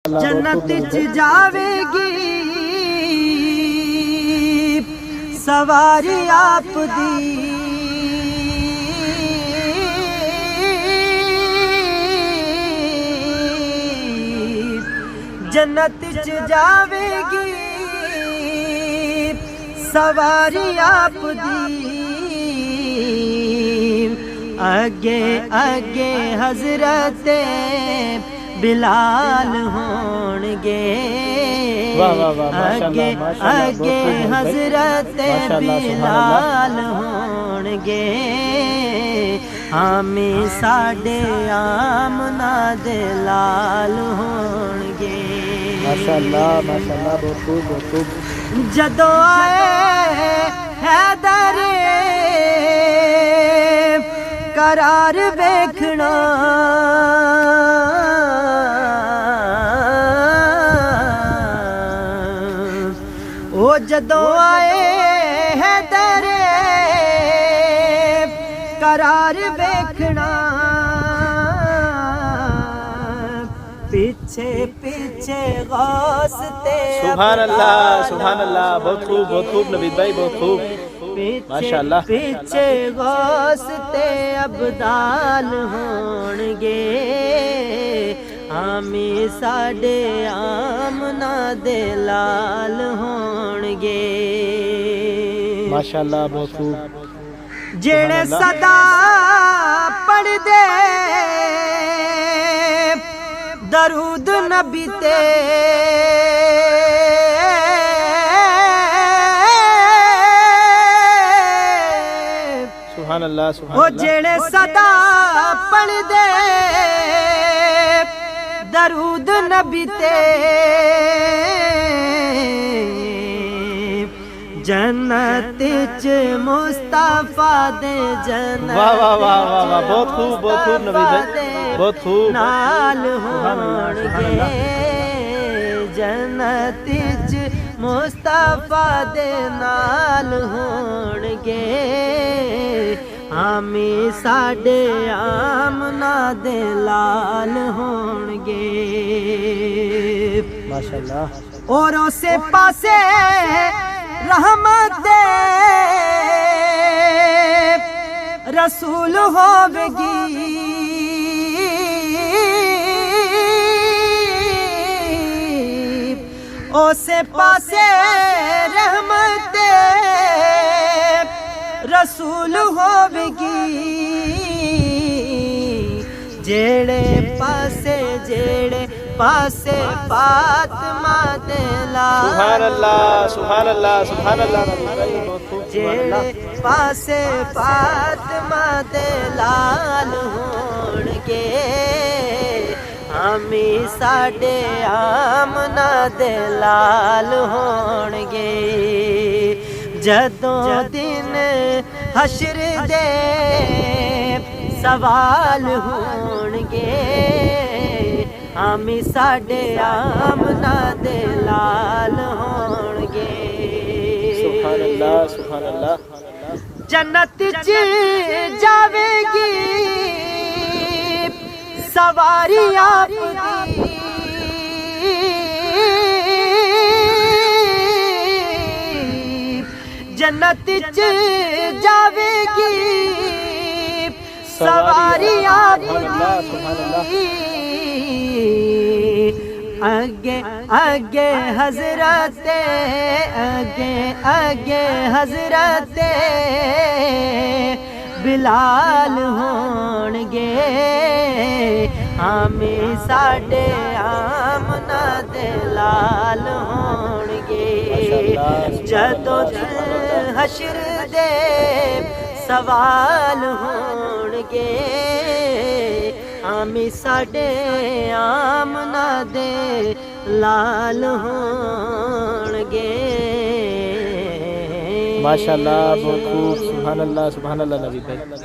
جنت چ جاوے گی سواری آپ دی، جنت چ جاوے گی سواری آپ دی، اگے اگے حضرت بلال ہون گے، اگے اگے حضرت بلال ہون گے، ہمیں ساڈے آمنہ دے لال ہون گے۔ ماشاءاللہ ماشاءاللہ، بہت خوب بہت خوب۔ جدو آئے حیدر قرار ویکھنا، او جدو آئے حیدر قرار ویکھنا، پیچھے پیچھے غوث تے سبحان اللہ سبحان اللہ، بہت خوب بہت خوب نوید بھائی، بہت خوب ماشاءاللہ۔ پیچھے غوث تے ابدال ہون گے، ہمیں ساڈے آمنہ دے لال ہون گے۔ ماشاءاللہ بہت خوب۔ جڑے صدا پڑھ دے درود نبی تے، سبحان اللہ سبحان او اللہ۔ جڑے صدا پڑھ دے درود نبی تے، جنت چ مصطفیٰ دے جنت واہ واہ واہ واہ واہ، بہت خوب بہت خوب نوید بھائی، بہت خوب۔ نال ہون گے، جنت چ مصطفیٰ دے نال ہون گے، ہمیں ساڈے آمنہ دے لال ہون گے۔ ماشاءاللہ۔ اور اسے پاسے رحمت دے رسول ہوے گی، اسے پاسے رحمت دے رسول ہوے گی، جیڑے پاسے فاطمہ دے لال، سبحان اللہ سبحان اللہ سبحان اللہ نوید بھائی، بہت خوب۔ جیڑے پاسے فاطمہ دے لال ہون گے، ہمیں ساڈے آمنہ دے لال ہون گے۔ جدوں دن حشر دے سوال ہون گے، ہمیں ساڈے آمنہ دے لال ہون گے۔ سبحان اللہ سبحان اللہ۔ جنت چ جاوے گی سواری آپ دی، جنت چ جاوے گی سواری آپ دی، اگے اگے حضرت اگے اگے حضرت بلال ہون گے، ہمیں ساڈے آمنہ دے لال ہون گے۔ جدوں حشر دے سوال ہون گے، ہمیں ساڈے آمنہ دے لال ہون گے۔ ماشاءاللہ بہت خوب، سبحان اللہ سبحان اللہ نوید بھائی۔